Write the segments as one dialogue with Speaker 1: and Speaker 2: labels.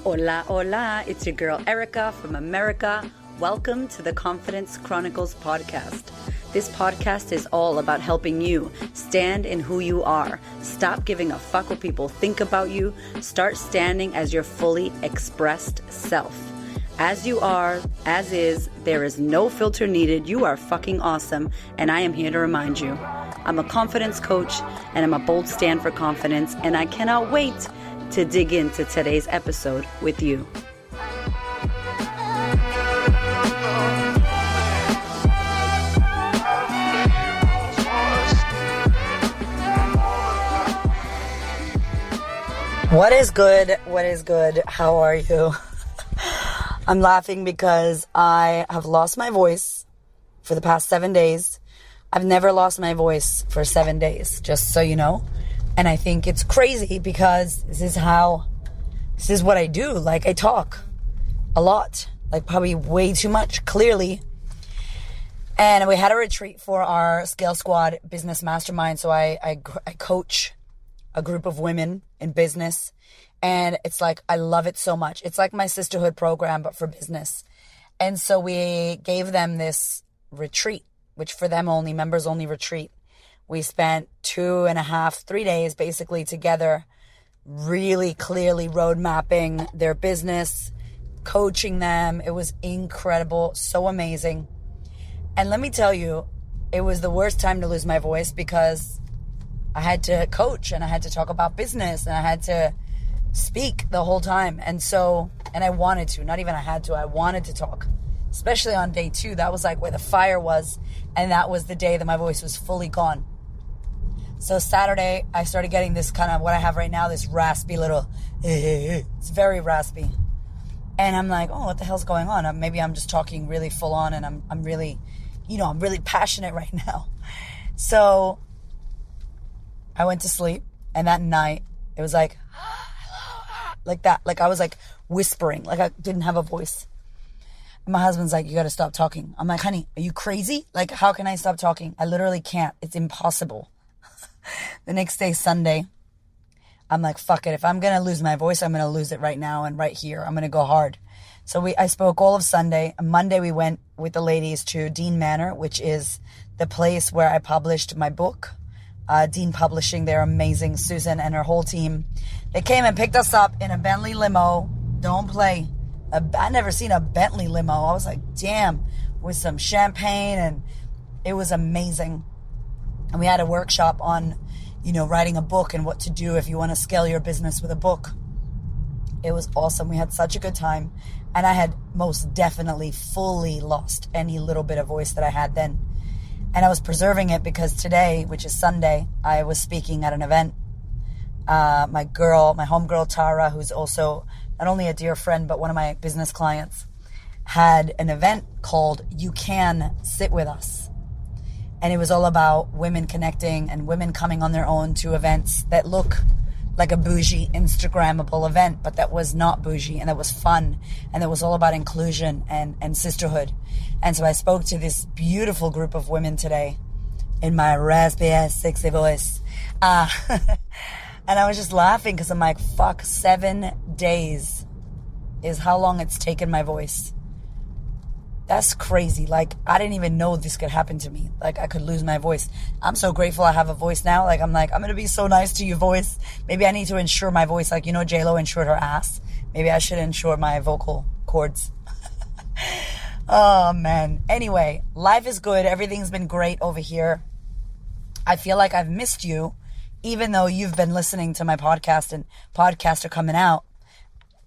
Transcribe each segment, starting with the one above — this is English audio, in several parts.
Speaker 1: Hola, hola, it's your girl Erica from America. Welcome to the Confidence Chronicles podcast. This podcast is all about helping you stand in who you are. Stop giving a fuck what people think about you. Start standing as your fully expressed self. As you are, as is, there is no filter needed. You are fucking awesome, and I am here to remind you. I'm a confidence coach, and I'm a bold stand for confidence, and I cannot wait to dig into today's episode with you. What is good? What is good? How are you? I'm laughing because I have lost my voice for the past 7 days. I've never lost my voice for 7 days, just so you know. And I think it's crazy because this is what I do. Like, I talk a lot, like probably way too much, clearly. And we had a retreat for our Scale Squad business mastermind. So I coach a group of women in business. And it's like, I love it so much. It's like my sisterhood program, but for business. And so we gave them this retreat, which for them only, members only retreat. We spent 2.5, 3 days basically together, really clearly road mapping their business, coaching them. It was incredible, so amazing. And let me tell you, it was the worst time to lose my voice because I had to coach and I had to talk about business and I had to speak the whole time. And I wanted to, not even I wanted to talk, especially on day 2. That was like where the fire was. And that was the day that my voice was fully gone. So Saturday, I started getting this kind of what I have right now, this raspy little, it's very raspy. And I'm like, oh, what the hell's going on? Maybe I'm just talking really full on and I'm really, I'm really passionate right now. So I went to sleep and that night it was like, like that. Like I was like whispering, like I didn't have a voice. And my husband's like, you got to stop talking. I'm like, honey, are you crazy? Like, how can I stop talking? I literally can't. It's impossible. The next day, Sunday, I'm like, fuck it. If I'm going to lose my voice, I'm going to lose it right now and right here. I'm going to go hard. So I spoke all of Sunday. Monday, we went with the ladies to Dean Manor, which is the place where I published my book. Dean Publishing, they're amazing. Susan and her whole team. They came and picked us up in a Bentley limo. Don't play. I never seen a Bentley limo. I was like, damn, with some champagne, and it was amazing. And we had a workshop on, writing a book and what to do if you want to scale your business with a book. It was awesome. We had such a good time. And I had most definitely fully lost any little bit of voice that I had then. And I was preserving it because today, which is Sunday, I was speaking at an event. My homegirl Tara, who's also not only a dear friend, but one of my business clients, had an event called You Can Sit With Us. And it was all about women connecting and women coming on their own to events that look like a bougie Instagrammable event, but that was not bougie and that was fun. And that was all about inclusion and sisterhood. And so I spoke to this beautiful group of women today in my raspy ass sexy voice. And I was just laughing because I'm like, fuck, 7 days is how long it's taken my voice. That's crazy. Like, I didn't even know this could happen to me. Like, I could lose my voice. I'm so grateful I have a voice now. Like, I'm going to be so nice to you, voice. Maybe I need to insure my voice. Like, J-Lo insured her ass. Maybe I should insure my vocal cords. Oh, man. Anyway, life is good. Everything's been great over here. I feel like I've missed you, even though you've been listening to my podcast and podcasts are coming out.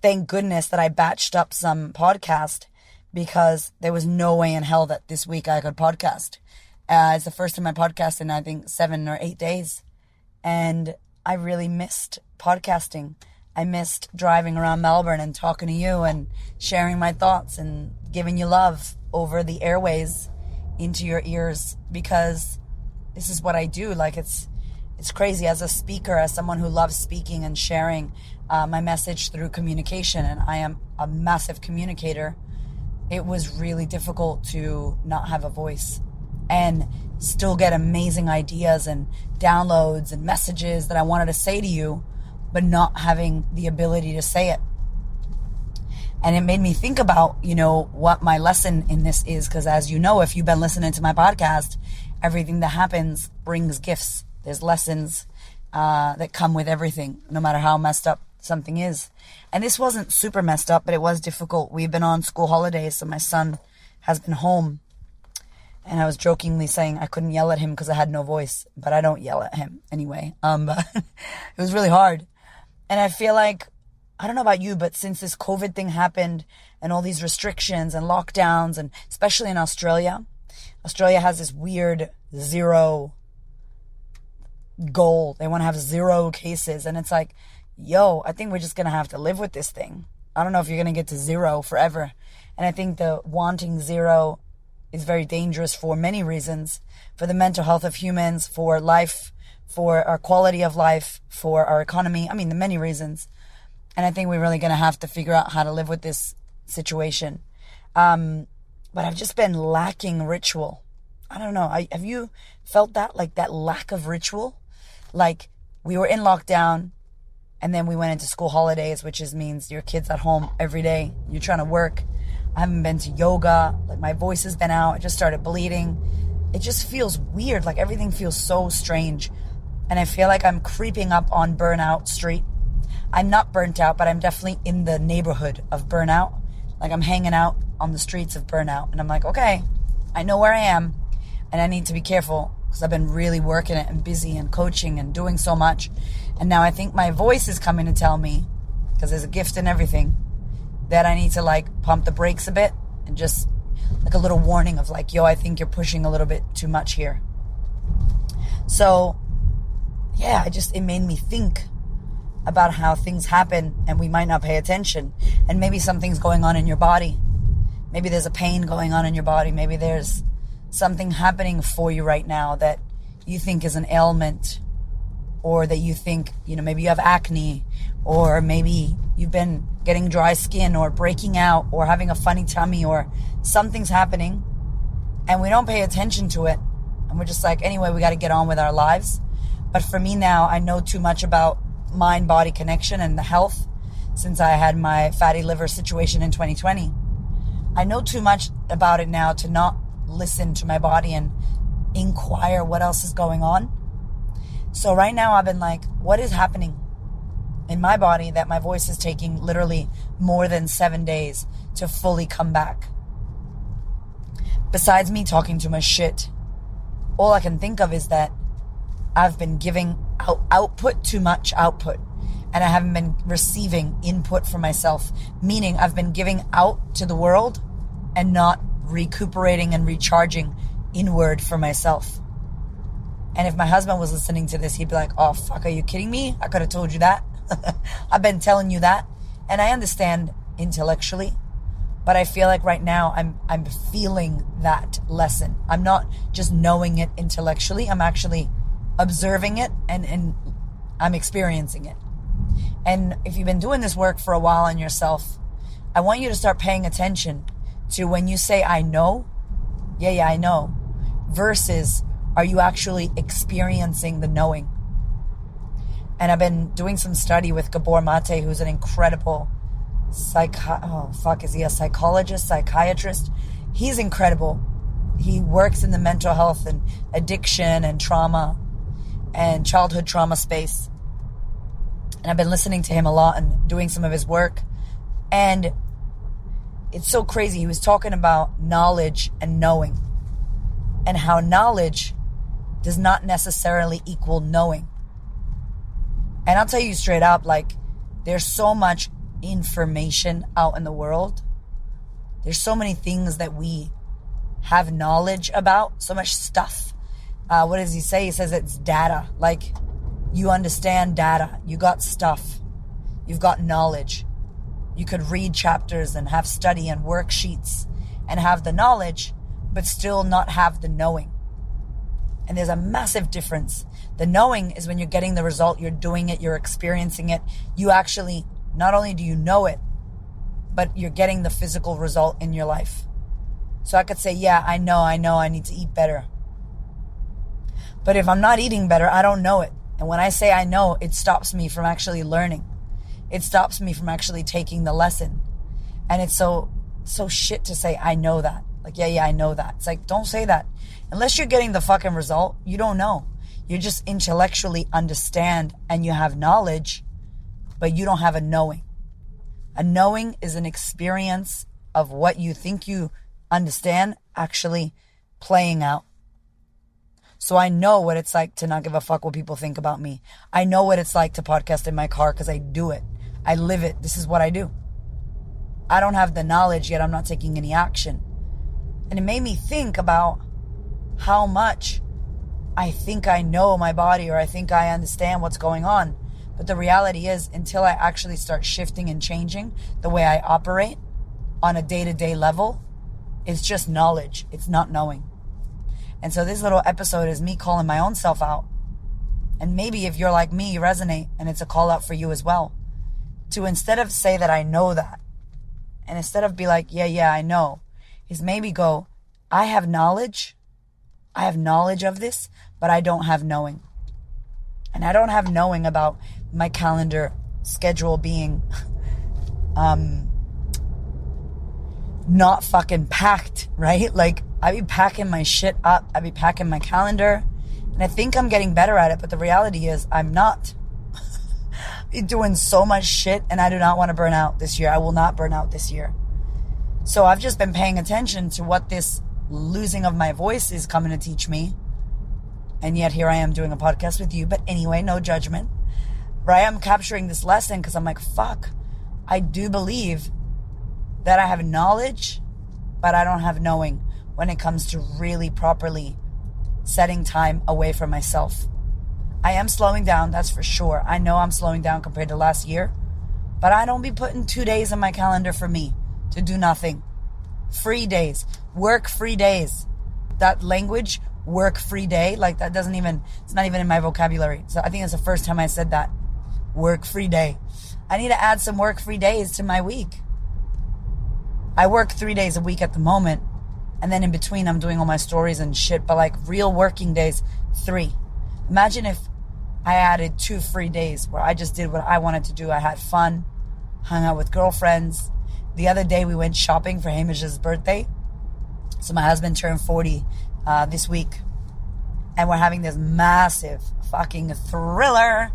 Speaker 1: Thank goodness that I batched up some podcast because there was no way in hell that this week I could podcast. It's the first time I podcast in, I think, 7 or 8 days. And I really missed podcasting. I missed driving around Melbourne and talking to you and sharing my thoughts and giving you love over the airways into your ears, because this is what I do. Like, it's crazy as a speaker, as someone who loves speaking and sharing my message through communication, and I am a massive communicator. It was really difficult to not have a voice and still get amazing ideas and downloads and messages that I wanted to say to you, but not having the ability to say it. And it made me think about, what my lesson in this is. Because as you know, if you've been listening to my podcast, everything that happens brings gifts. There's lessons that come with everything, no matter how messed up something is. And this wasn't super messed up, but it was difficult. We've been on school holidays, so my son has been home. And I was jokingly saying I couldn't yell at him because I had no voice, but I don't yell at him anyway. But it was really hard. And I feel like, I don't know about you, but since this COVID thing happened and all these restrictions and lockdowns, and especially in Australia has this weird zero goal. They want to have 0 cases. And it's like, yo, I think we're just going to have to live with this thing. I don't know if you're going to get to 0 forever. And I think the wanting 0 is very dangerous for many reasons. For the mental health of humans, for life, for our quality of life, for our economy. I mean, the many reasons. And I think we're really going to have to figure out how to live with this situation. But I've just been lacking ritual. I don't know. Have you felt that? Like that lack of ritual? Like we were in lockdown and then we went into school holidays, which means your kid's at home every day. You're trying to work. I haven't been to yoga. Like my voice has been out. I just started bleeding. It just feels weird. Like everything feels so strange. And I feel like I'm creeping up on burnout street. I'm not burnt out, but I'm definitely in the neighborhood of burnout. Like I'm hanging out on the streets of burnout. And I'm like, okay, I know where I am and I need to be careful because I've been really working it and busy and coaching and doing so much. And now I think my voice is coming to tell me, because there's a gift in everything, that I need to like pump the brakes a bit and just like a little warning of like, yo, I think you're pushing a little bit too much here. So yeah, it made me think about how things happen and we might not pay attention. And maybe something's going on in your body. Maybe there's a pain going on in your body. Maybe there's something happening for you right now that you think is an ailment, or that you think, maybe you have acne, or maybe you've been getting dry skin or breaking out or having a funny tummy, or something's happening and we don't pay attention to it. And we're just like, anyway, we got to get on with our lives. But for me now, I know too much about mind-body connection and the health since I had my fatty liver situation in 2020. I know too much about it now to not listen to my body and inquire what else is going on. So right now I've been like, what is happening in my body that my voice is taking literally more than 7 days to fully come back? Besides me talking too much shit, all I can think of is that I've been giving too much output, and I haven't been receiving input for myself, meaning I've been giving out to the world and not recuperating and recharging inward for myself. And if my husband was listening to this, he'd be like, oh, fuck, are you kidding me? I could have told you that. I've been telling you that. And I understand intellectually, but I feel like right now I'm feeling that lesson. I'm not just knowing it intellectually. I'm actually observing it and I'm experiencing it. And if you've been doing this work for a while on yourself, I want you to start paying attention to when you say, I know, yeah, I know, versus are you actually experiencing the knowing? And I've been doing some study with Gabor Mate, who's an incredible is he a psychologist, psychiatrist? He's incredible. He works in the mental health and addiction and trauma and childhood trauma space. And I've been listening to him a lot and doing some of his work. And it's so crazy. He was talking about knowledge and knowing, and how knowledge does not necessarily equal knowing. And I'll tell you straight up, like, there's so much information out in the world. There's so many things that we have knowledge about, so much stuff. What does he say? He says it's data. Like, you understand data. You got stuff. You've got knowledge. You could read chapters and have study and worksheets and have the knowledge, but still not have the knowing. And there's a massive difference. The knowing is when you're getting the result, you're doing it, you're experiencing it. You actually, not only do you know it, but you're getting the physical result in your life. So I could say, yeah, I know, I need to eat better. But if I'm not eating better, I don't know it. And when I say I know, it stops me from actually learning. It stops me from actually taking the lesson. And it's so shit to say, I know that. Like, yeah, I know that. It's like, don't say that. Unless you're getting the fucking result, you don't know. You just intellectually understand and you have knowledge, but you don't have a knowing. A knowing is an experience of what you think you understand actually playing out. So I know what it's like to not give a fuck what people think about me. I know what it's like to podcast in my car because I do it. I live it. This is what I do. I don't have the knowledge yet. I'm not taking any action. And it made me think about how much I think I know my body or I think I understand what's going on. But the reality is, until I actually start shifting and changing the way I operate on a day-to-day level, it's just knowledge. It's not knowing. And so this little episode is me calling my own self out. And maybe if you're like me, you resonate, and it's a call out for you as well. To instead of say that I know that, and instead of be like, yeah, I know, is maybe go, I have knowledge. I have knowledge of this, but I don't have knowing. And I don't have knowing about my calendar schedule being not fucking packed, right? Like, I be packing my shit up. I be packing my calendar. And I think I'm getting better at it, but the reality is I'm not. I'm doing so much shit, and I do not want to burn out this year. I will not burn out this year. So I've just been paying attention to what this losing of my voice is coming to teach me. And yet here I am doing a podcast with you. But anyway, no judgment. Right? I'm capturing this lesson because I'm like, fuck. I do believe that I have knowledge, but I don't have knowing when it comes to really properly setting time away from myself. I am slowing down, that's for sure. I know I'm slowing down compared to last year, but I don't be putting 2 days on my calendar for me to do nothing. Free days, work-free days. That language, work-free day, like that doesn't even, it's not even in my vocabulary. So I think it's the first time I said that. Work-free day. I need to add some work-free days to my week. I work 3 days a week at the moment, and then in between I'm doing all my stories and shit, but like real working days, 3. Imagine if I added 2 free days where I just did what I wanted to do. I had fun, hung out with girlfriends. The other day we went shopping for Hamish's birthday. So my husband turned 40 this week. And we're having this massive fucking thriller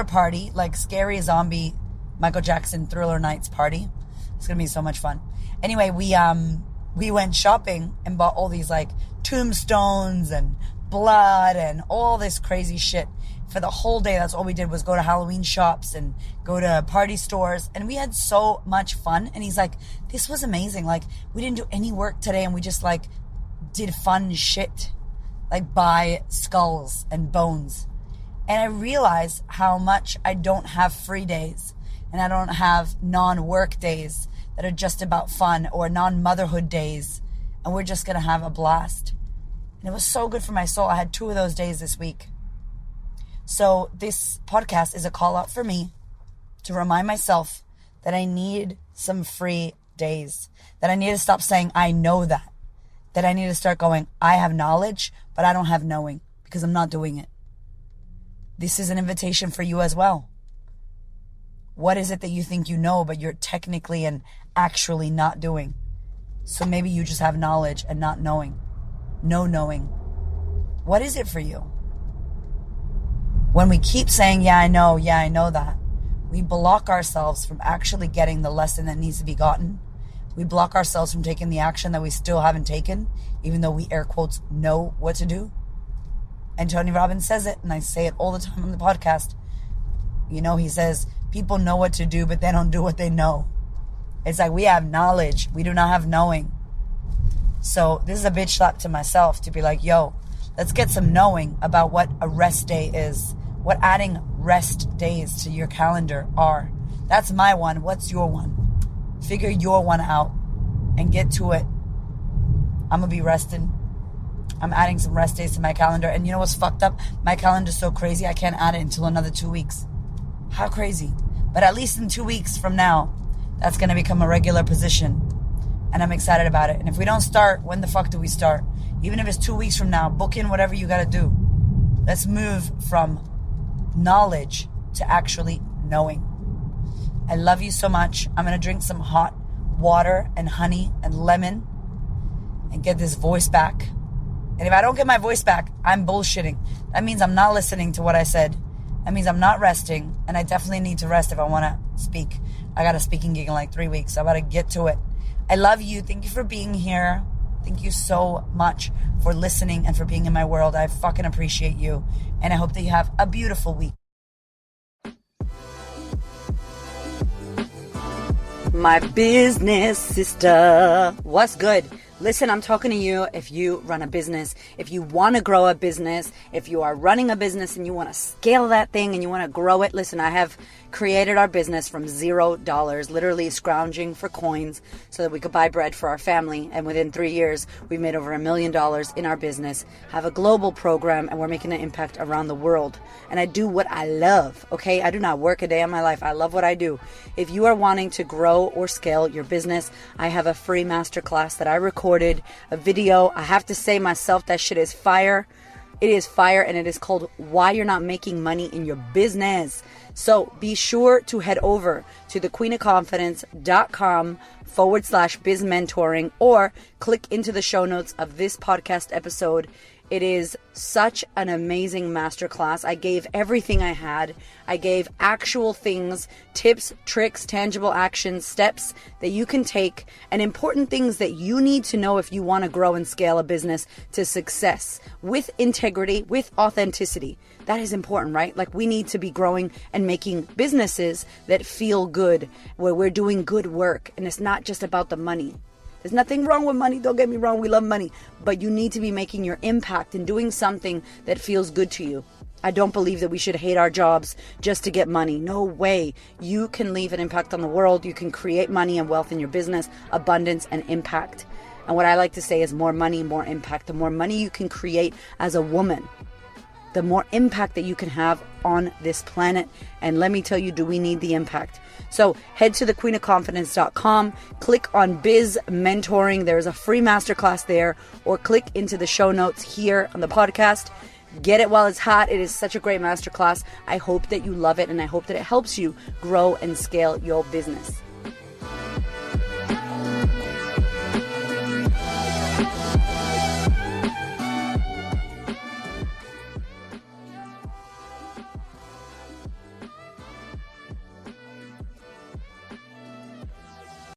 Speaker 1: party, like scary zombie Michael Jackson Thriller Nights party. It's going to be so much fun. Anyway, we went shopping and bought all these like tombstones and blood and all this crazy shit. For the whole day, that's all we did was go to Halloween shops and go to party stores. And we had so much fun. And he's like, this was amazing. Like, we didn't do any work today and we just like did fun shit. Like buy skulls and bones. And I realized how much I don't have free days. And I don't have non-work days that are just about fun, or non-motherhood days. And we're just going to have a blast. And it was so good for my soul. I had 2 of those days this week. So this podcast is a call out for me to remind myself that I need some free days. That I need to stop saying, I know that. That I need to start going, I have knowledge, but I don't have knowing because I'm not doing it. This is an invitation for you as well. What is it that you think you know, but you're technically and actually not doing? So maybe you just have knowledge and not knowing. No knowing. What is it for you? When we keep saying, yeah, I know that, we block ourselves from actually getting the lesson that needs to be gotten. We block ourselves from taking the action that we still haven't taken, even though we air quotes know what to do. And Tony Robbins says it, and I say it all the time on the podcast. You know, he says, people know what to do, but they don't do what they know. It's like we have knowledge. We do not have knowing. So this is a bitch slap to myself to be like, yo, let's get some knowing about what a rest day is. What adding rest days to your calendar are. That's my one. What's your one? Figure your one out and get to it. I'm going to be resting. I'm adding some rest days to my calendar. And you know what's fucked up? My calendar's so crazy I can't add it until another 2 weeks. How crazy. But at least in 2 weeks from now, that's going to become a regular position. And I'm excited about it. And if we don't start, when the fuck do we start? Even if it's 2 weeks from now, book in whatever you got to do. Let's move from knowledge to actually knowing. I love you so much. I'm going to drink some hot water and honey and lemon and get this voice back. And if I don't get my voice back, I'm bullshitting. That means I'm not listening to what I said. That means I'm not resting. And I definitely need to rest if I want to speak. I got a speaking gig in like 3 weeks. So I got to get to it. I love you. Thank you for being here. Thank you so much for listening and for being in my world. I fucking appreciate you. And I hope that you have a beautiful week. My business sister. What's good? Listen, I'm talking to you if you run a business, if you want to grow a business, if you are running a business and you want to scale that thing and you want to grow it. Listen, I have created our business from $0, literally scrounging for coins so that we could buy bread for our family. And within 3 years, we've made over $1 million in our business, have a global program, and we're making an impact around the world. And I do what I love, okay? I do not work a day in my life. I love what I do. If you are wanting to grow or scale your business, I have a free masterclass that I recorded, a video. I have to say myself, that shit is fire. It is fire, and it is called Why You're Not Making Money in Your Business. So be sure to head over to thequeenofconfidence.com/bizmentoring or click into the show notes of this podcast episode. It is such an amazing masterclass. I gave everything I had. I gave actual things, tips, tricks, tangible actions, steps that you can take, and important things that you need to know if you want to grow and scale a business to success with integrity, with authenticity. That is important, right? Like, we need to be growing and making businesses that feel good, where we're doing good work, and it's not just about the money. There's nothing wrong with money. Don't get me wrong. We love money. But you need to be making your impact and doing something that feels good to you. I don't believe that we should hate our jobs just to get money. No way. You can leave an impact on the world. You can create money and wealth in your business, abundance and impact. And what I like to say is more money, more impact. The more money you can create as a woman, the more impact that you can have on this planet. And let me tell you, do we need the impact? So head to thequeenofconfidence.com, click on Biz Mentoring. There's a free masterclass there, or click into the show notes here on the podcast. Get it while it's hot. It is such a great masterclass. I hope that you love it, and I hope that it helps you grow and scale your business.